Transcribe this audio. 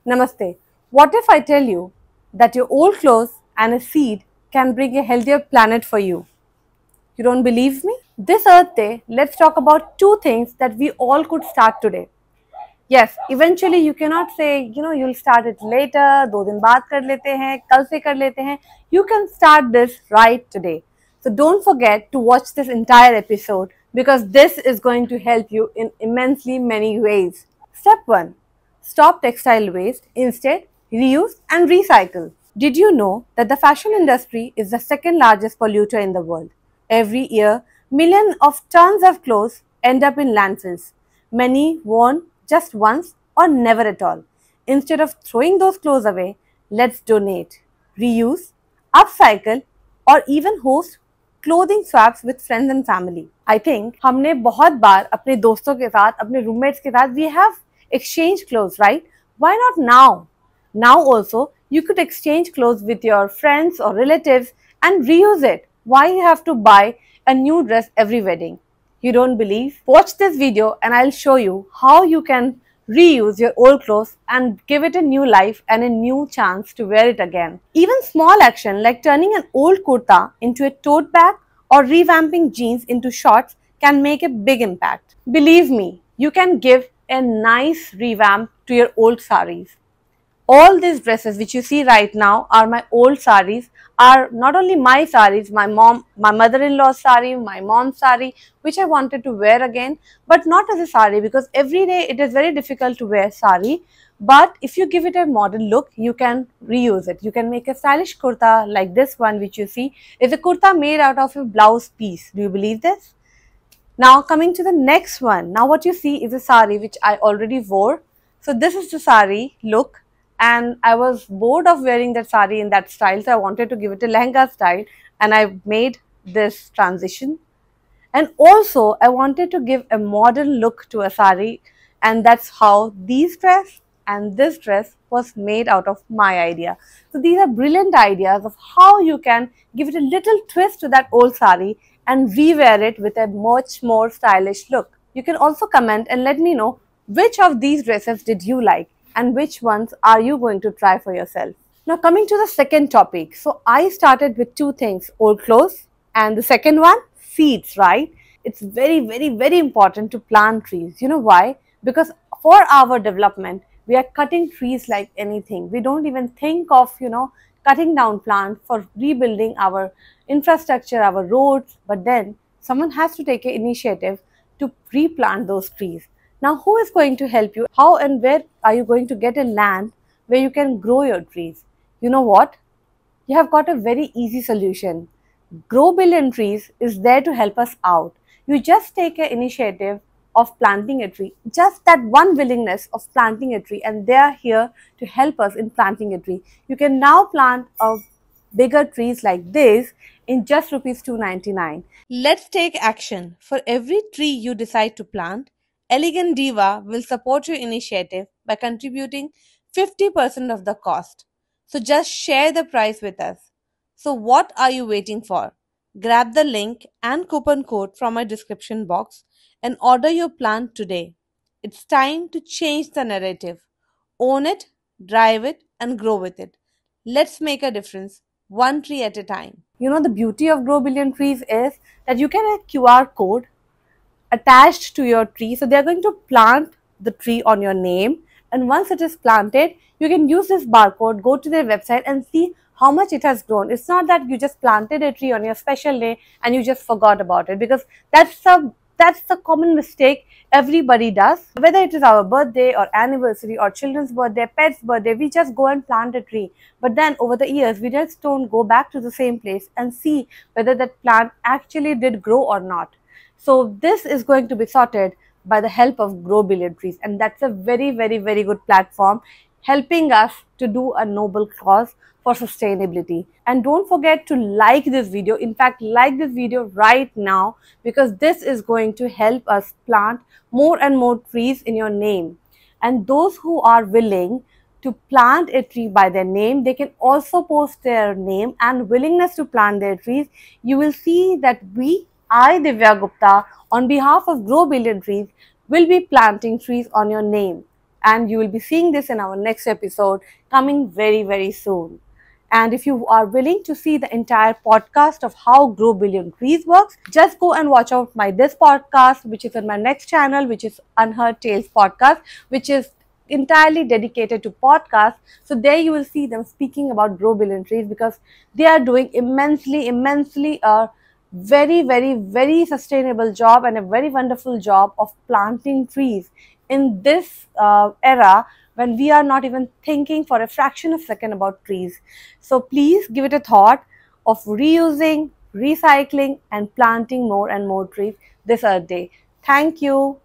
Namaste. What if I tell you that your old clothes and a seed can bring a healthier planet for you? You don't believe me? This Earth Day, let's talk about two things that we all could start today. Yes, eventually you cannot say, you'll start it later, 2 दिन बाद कर लेते हैं, कल से कर लेते हैं. You can start this right today. So don't forget to watch this entire episode because this is going to help you in immensely many ways. Step 1. Stop textile waste. Instead, reuse and recycle. Did you know that the fashion industry is the second largest polluter in the world? Every year, millions of tons of clothes end up in landfills, many worn just once or never at all. Instead of throwing those clothes away, let's donate, reuse, upcycle, or even host clothing swaps with friends and family. I think हमने बहुत बार अपने दोस्तों के साथ, अपने roommates के साथ we have exchanged clothes, right? Why not now? Now also, you could exchange clothes with your friends or relatives and reuse it. Why you have to buy a new dress every wedding? You don't believe? Watch this video and I'll show you how you can reuse your old clothes and give it a new life and a new chance to wear it again. Even small action like turning an old kurta into a tote bag or revamping jeans into shorts can make a big impact. Believe me, you can give a nice revamp to your old saris. All these dresses which you see right now are my old saris, are not only my saris, my mother-in-law's sari, my mom's sari, which I wanted to wear again, but not as a sari because every day it is very difficult to wear sari. But if you give it a modern look, you can reuse it. You can make a stylish kurta like this one which you see is a kurta made out of a blouse piece. Do you believe this? Now coming to the next one. Now what you see is a sari which I already wore. So this is the sari look and I was bored of wearing that sari in that style, so I wanted to give it a lehenga style and I made this transition. And also I wanted to give a modern look to a sari and that's how these dress and this dress was made out of my idea. So these are brilliant ideas of how you can give it a little twist to that old sari and rewear it with a much more stylish look. You can also comment and let me know which of these dresses did you like and which ones are you going to try for yourself. Now coming to the second topic. So I started with two things, old clothes and the second one, seeds, right? It's very important to plant trees. You know why? Because for our development, we are cutting trees like anything. We don't even think of, cutting down plants for rebuilding our infrastructure, our roads, but then someone has to take an initiative to replant those trees. Now, who is going to help you? How and where are you going to get a land where you can grow your trees? You know what? You have got a very easy solution. Grow Billion Trees is there to help us out. You just take an initiative of planting a tree, just that one willingness of planting a tree, and they are here to help us in planting a tree. You can now plant a bigger trees like this in just rupees 299. Let's take action. For every tree you decide to plant, Elegant Diva will support your initiative by contributing 50% of the cost. So just share the price with us. So what are you waiting for? Grab the link and coupon code from my description box and order your plant today. It's time to change the narrative. Own it, drive it, and grow with it. Let's make a difference, one tree at a time. You know, the beauty of Grow Billion Trees is that you can have QR code attached to your tree. So they are going to plant the tree on your name. And once it is planted, you can use this barcode, go to their website and see how much it has grown. It's not that you just planted a tree on your special day and you just forgot about it, because that's the common mistake everybody does. Whether it is our birthday or anniversary or children's birthday, pet's birthday, we just go and plant a tree. But then over the years, we just don't go back to the same place and see whether that plant actually did grow or not. So this is going to be sorted by the help of Grow Billion Trees, and that's a very good platform helping us to do a noble cause for sustainability. And don't forget to like this video. In fact, like this video right now, because this is going to help us plant more and more trees in your name. And those who are willing to plant a tree by their name, they can also post their name and willingness to plant their trees. You will see that I, Divya Gupta, on behalf of Grow Billion Trees, will be planting trees on your name. and you will be seeing this in our next episode coming very, very soon. And if you are willing to see the entire podcast of how Grow Billion Trees works, just go and watch out this podcast, which is on my next channel, which is Unheard Tales podcast, which is entirely dedicated to podcasts. So there you will see them speaking about Grow Billion Trees, because they are doing immensely very, very, very sustainable job and a very wonderful job of planting trees in this era, when we are not even thinking for a fraction of a second about trees. So please give it a thought of reusing, recycling and planting more and more trees this Earth Day. Thank you.